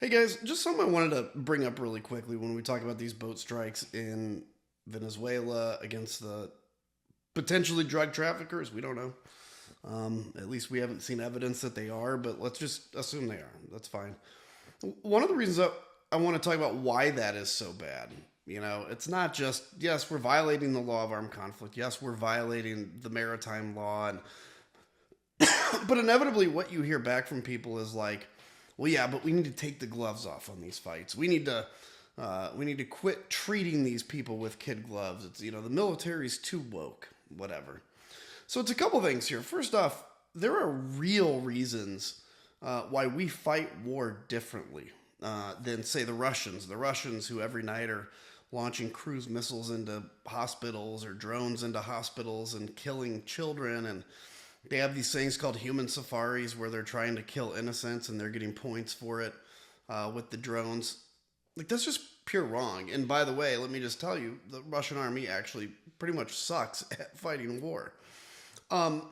Hey guys, just something I wanted to bring up really quickly when we talk about these boat strikes in Venezuela against the potentially drug traffickers. We don't know. At least we haven't seen evidence that they are, but let's just assume they are. That's fine. One of the reasons that I want to talk about why that is so bad, it's not just, yes, we're violating the law of armed conflict. Yes, we're violating the maritime law. But inevitably, what you hear back from people is like, well, yeah, but we need to take the gloves off on these fights. We need to quit treating these people with kid gloves. It's the military's too woke, whatever. So it's a couple things here. First off, there are real reasons why we fight war differently than say the Russians. The Russians who every night are launching cruise missiles into hospitals or drones into hospitals and killing children, and they have these things called human safaris where they're trying to kill innocents and they're getting points for it with the drones. Like, that's just pure wrong. And by the way, let me just tell you, the Russian army actually pretty much sucks at fighting war. Um,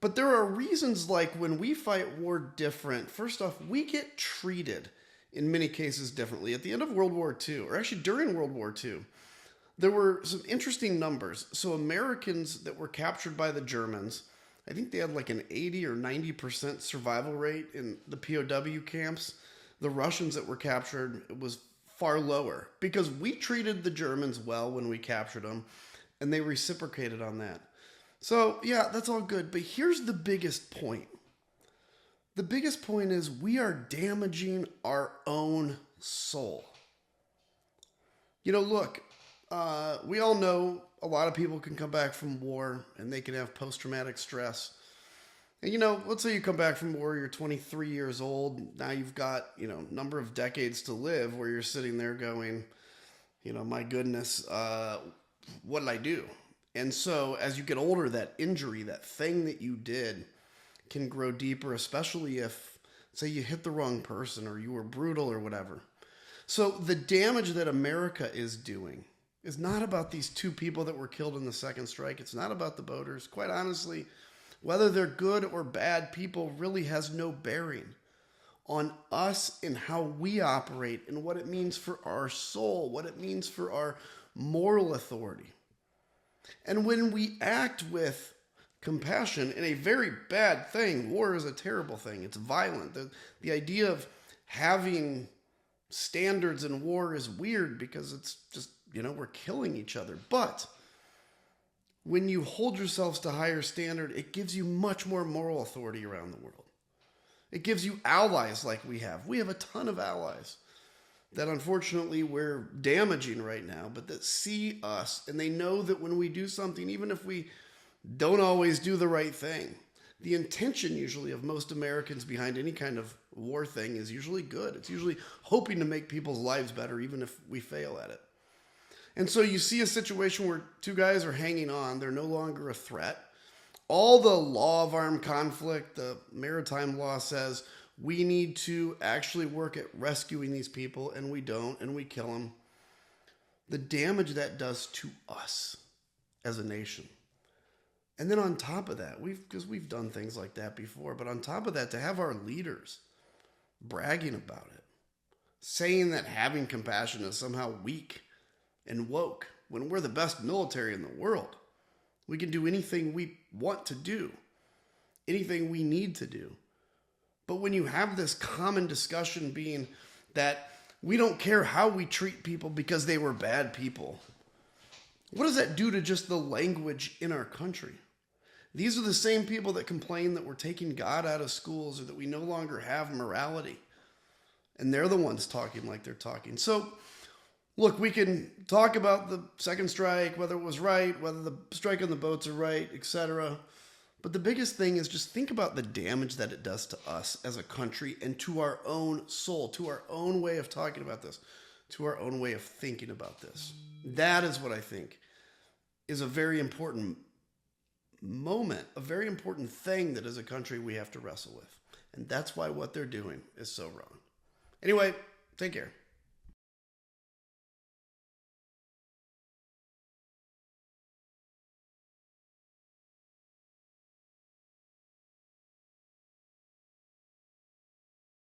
but there are reasons, like when we fight war different. First off, we get treated in many cases differently. At the end of World War II, or actually during World War II, there were some interesting numbers. So Americans that were captured by the Germans, I think they had like an 80 or 90% survival rate in the POW camps. The Russians that were captured, it was far lower because we treated the Germans well when we captured them, and they reciprocated on that. So, yeah, that's all good. But here's the biggest point. The biggest point is we are damaging our own soul. Look, we all know a lot of people can come back from war and they can have post traumatic stress. And, let's say you come back from war, you're 23 years old. Now you've got, number of decades to live where you're sitting there going, my goodness, what did I do? And so as you get older, that injury, that thing that you did can grow deeper, especially if, say, you hit the wrong person or you were brutal or whatever. So the damage that America is doing is not about these two people that were killed in the second strike. It's not about the boaters. Quite honestly, whether they're good or bad people really has no bearing on us and how we operate and what it means for our soul, what it means for our moral authority. And when we act with compassion in a very bad thing, war is a terrible thing. It's violent. The idea of having standards in war is weird because it's just, we're killing each other. But when you hold yourselves to higher standard, it gives you much more moral authority around the world. It gives you allies like we have. We have a ton of allies that unfortunately we're damaging right now, but that see us and they know that when we do something, even if we don't always do the right thing, the intention usually of most Americans behind any kind of war thing is usually good. It's usually hoping to make people's lives better, even if we fail at it. And so you see a situation where two guys are hanging on. They're no longer a threat. All the law of armed conflict, the maritime law says we need to actually work at rescuing these people, and we don't, and we kill them. The damage that does to us as a nation. And then on top of that, because we've done things like that before, but on top of that, to have our leaders bragging about it, saying that having compassion is somehow weak and woke, when we're the best military in the world. We can do anything we want to do, anything we need to do. But when you have this common discussion being that we don't care how we treat people because they were bad people, what does that do to just the language in our country? These are the same people that complain that we're taking God out of schools or that we no longer have morality. And they're the ones talking like they're talking. So, look, we can talk about the second strike, whether it was right, whether the strike on the boats are right, etc. But the biggest thing is just think about the damage that it does to us as a country and to our own soul, to our own way of talking about this, to our own way of thinking about this. That is what I think is a very important moment, a very important thing that as a country we have to wrestle with. And that's why what they're doing is so wrong. Anyway, take care.